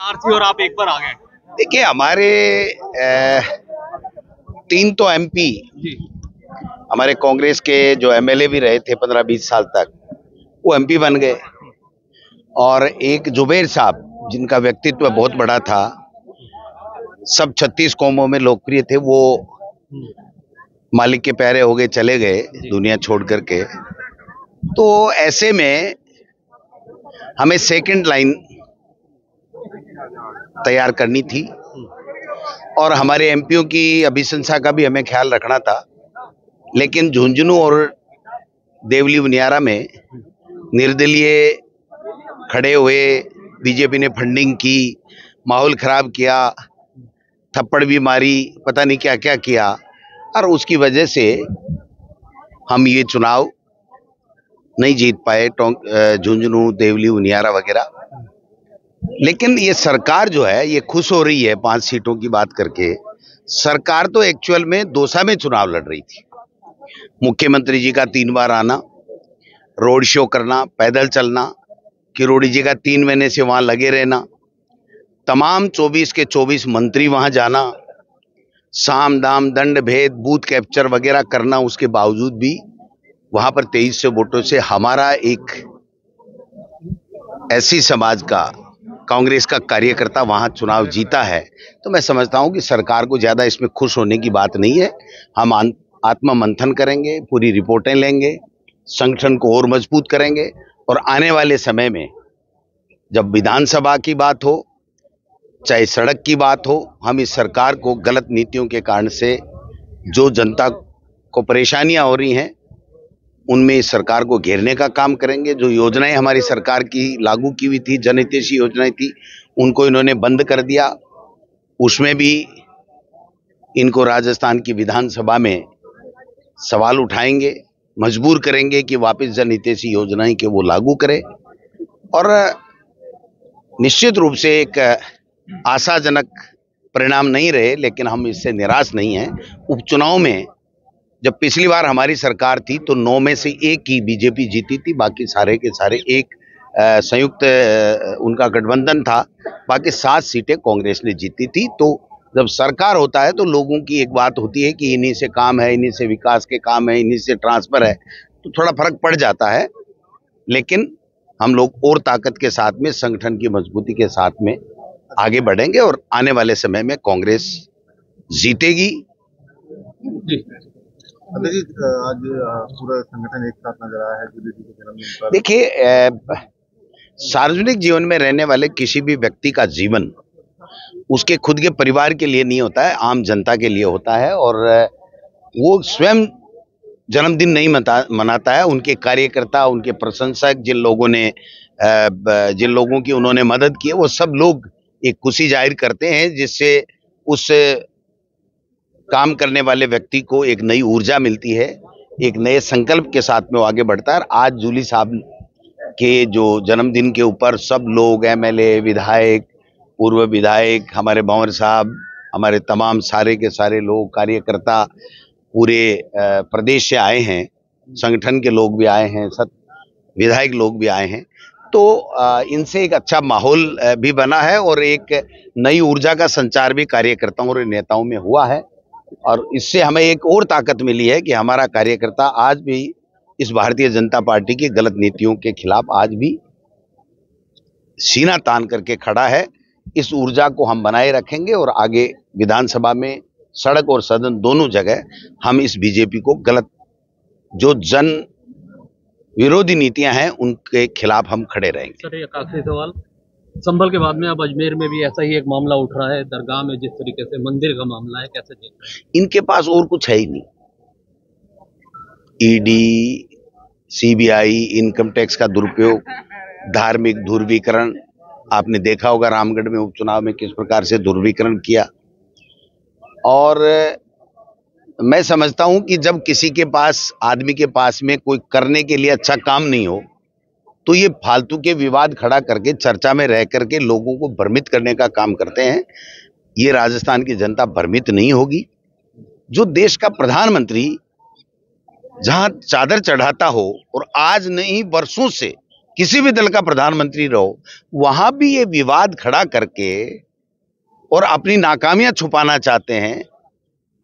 आरती और आप एक बार आ गए। देखिए हमारे 3 तो एमपी जी। हमारे कांग्रेस के जो एमएलए भी रहे थे 15-20 साल तक, वो एमपी बन गए। और एक जुबेर साहब जिनका व्यक्तित्व बहुत बड़ा था, सब 36 कौमों में लोकप्रिय थे, वो मालिक के प्यारे हो गए, चले गए दुनिया छोड़ करके। तो ऐसे में हमें सेकंड लाइन तैयार करनी थी और हमारे एमपीओ की अभिशंसा का भी हमें ख्याल रखना था। लेकिन झुंझुनू और देवली उनियारा में निर्दलीय खड़े हुए, बीजेपी ने फंडिंग की, माहौल खराब किया, थप्पड़ भी मारी, पता नहीं क्या क्या किया, और उसकी वजह से हम ये चुनाव नहीं जीत पाए, झुंझुनू देवली उनियारा वगैरह। लेकिन ये सरकार जो है ये खुश हो रही है 5 सीटों की बात करके। सरकार तो एक्चुअल में दौसा में चुनाव लड़ रही थी। मुख्यमंत्री जी का 3 बार आना, रोड शो करना, पैदल चलना, किरोड़ी जी का 3 महीने से वहां लगे रहना, तमाम 24 के 24 मंत्री वहां जाना, साम दाम दंड भेद बूथ कैप्चर वगैरह करना, उसके बावजूद भी वहां पर 2300 वोटों से हमारा एक एससी समाज का, कांग्रेस का कार्यकर्ता वहां चुनाव जीता है। तो मैं समझता हूं कि सरकार को ज्यादा इसमें खुश होने की बात नहीं है। हम आत्म मंथन करेंगे, पूरी रिपोर्टें लेंगे, संगठन को और मजबूत करेंगे, और आने वाले समय में जब विधानसभा की बात हो, चाहे सड़क की बात हो, हम इस सरकार को गलत नीतियों के कारण से जो जनता को परेशानियां हो रही हैं, उनमें इस सरकार को घेरने का काम करेंगे। जो योजनाएं हमारी सरकार की लागू की हुई थी, जनहितैषी योजनाएं थी, उनको इन्होंने बंद कर दिया। उसमें भी इनको राजस्थान की विधानसभा में सवाल उठाएंगे, मजबूर करेंगे कि वापस जनहितैषी योजनाएं के वो लागू करें। और निश्चित रूप से एक आशाजनक परिणाम नहीं रहे, लेकिन हम इससे निराश नहीं हैं। उपचुनाव में जब पिछली बार हमारी सरकार थी तो 9 में से 1 ही बीजेपी जीती थी, बाकी सारे के सारे एक संयुक्त उनका गठबंधन था, बाकी 7 सीटें कांग्रेस ने जीती थी। तो जब सरकार होता है तो लोगों की एक बात होती है कि इन्हीं से काम है, इन्हीं से विकास के काम है, इन्हीं से ट्रांसफर है, तो थोड़ा फर्क पड़ जाता है। लेकिन हम लोग और ताकत के साथ में, संगठन की मजबूती के साथ में आगे बढ़ेंगे और आने वाले समय में कांग्रेस जीतेगी। आज पूरा संगठन एक साथ नजर आया है जूली के जन्मदिन पर। देखिए, सार्वजनिक जीवन में रहने वाले किसी भी व्यक्ति का जीवन उसके खुद के परिवार के लिए नहीं होता है, आम जनता के लिए होता है। और वो स्वयं जन्मदिन नहीं मनाता है, उनके कार्यकर्ता, उनके प्रशंसक, जिन लोगों की उन्होंने मदद की है, वो सब लोग एक खुशी जाहिर करते हैं, जिससे उस काम करने वाले व्यक्ति को एक नई ऊर्जा मिलती है, एक नए संकल्प के साथ में वो आगे बढ़ता है। आज जूली साहब के जो जन्मदिन के ऊपर सब लोग, एमएलए, विधायक, पूर्व विधायक, हमारे भंवर साहब, हमारे तमाम सारे के सारे लोग, कार्यकर्ता पूरे प्रदेश से आए हैं, संगठन के लोग भी आए हैं, विधायक लोग भी आए हैं। तो इनसे एक अच्छा माहौल भी बना है और एक नई ऊर्जा का संचार भी कार्यकर्ताओं और नेताओं में हुआ है। और इससे हमें एक और ताकत मिली है कि हमारा कार्यकर्ता आज भी इस भारतीय जनता पार्टी की गलत नीतियों के खिलाफ आज भी सीना तान करके खड़ा है। इस ऊर्जा को हम बनाए रखेंगे और आगे विधानसभा में, सड़क और सदन दोनों जगह हम इस बीजेपी को गलत, जो जन विरोधी नीतियां हैं, उनके खिलाफ हम खड़े रहेंगे। सर, एक आखिरी सवाल, संभल के बाद में अब अजमेर में भी ऐसा ही एक मामला उठ रहा है, दरगाह में जिस तरीके से मंदिर का मामला है, कैसे देख रहे हैं? इनके पास और कुछ है ही नहीं। ईडी, सीबीआई, इनकम टैक्स का दुरुपयोग, धार्मिक ध्रुवीकरण, आपने देखा होगा रामगढ़ में उपचुनाव में किस प्रकार से ध्रुवीकरण किया। और मैं समझता हूं कि जब किसी के पास, आदमी के पास में कोई करने के लिए अच्छा काम नहीं हो, तो ये फालतू के विवाद खड़ा करके, चर्चा में रह करके लोगों को भ्रमित करने का काम करते हैं। ये राजस्थान की जनता भ्रमित नहीं होगी। जो देश का प्रधानमंत्री जहां चादर चढ़ाता हो और आज नहीं वर्षों से किसी भी दल का प्रधानमंत्री रहो, वहां भी ये विवाद खड़ा करके और अपनी नाकामियां छुपाना चाहते हैं।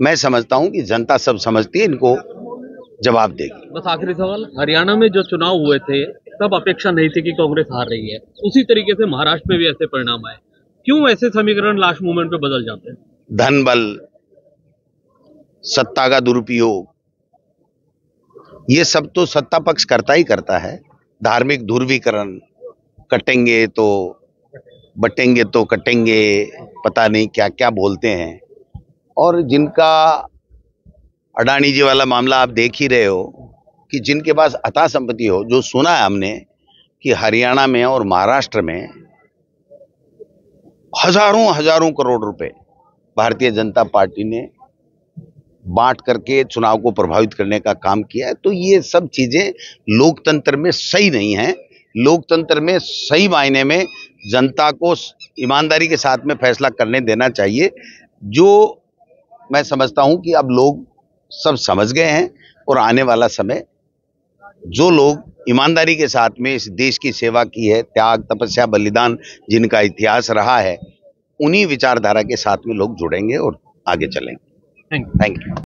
मैं समझता हूं कि जनता सब समझती है, इनको जवाब देगी। बस आखिरी सवाल, हरियाणा में जो चुनाव हुए थे तब अपेक्षा नहीं थी कि कांग्रेस हार रही है, उसी तरीके से महाराष्ट्र में भी ऐसे परिणाम आए, क्यों ऐसे समीकरण लास्ट मोमेंट पे बदल जाते हैं? धन बल, सत्ता का दुरुपयोग, ये सब तो सत्ता पक्ष करता ही करता है। धार्मिक ध्रुवीकरण, कटेंगे तो बटेंगे तो कटेंगे, पता नहीं क्या क्या बोलते हैं। और जिनका अडानी जी वाला मामला आप देख ही रहे हो कि जिनके पास अथाह संपत्ति हो, जो सुना है हमने कि हरियाणा में और महाराष्ट्र में हजारों हजारों करोड़ रुपए भारतीय जनता पार्टी ने बांट करके चुनाव को प्रभावित करने का काम किया है। तो ये सब चीजें लोकतंत्र में सही नहीं है। लोकतंत्र में सही मायने में जनता को ईमानदारी के साथ में फैसला करने देना चाहिए, जो मैं समझता हूं कि अब लोग सब समझ गए हैं। और आने वाला समय, जो लोग ईमानदारी के साथ में इस देश की सेवा की है, त्याग तपस्या बलिदान जिनका इतिहास रहा है, उन्हीं विचारधारा के साथ में लोग जुड़ेंगे और आगे चलेंगे। Thank you. Thank you.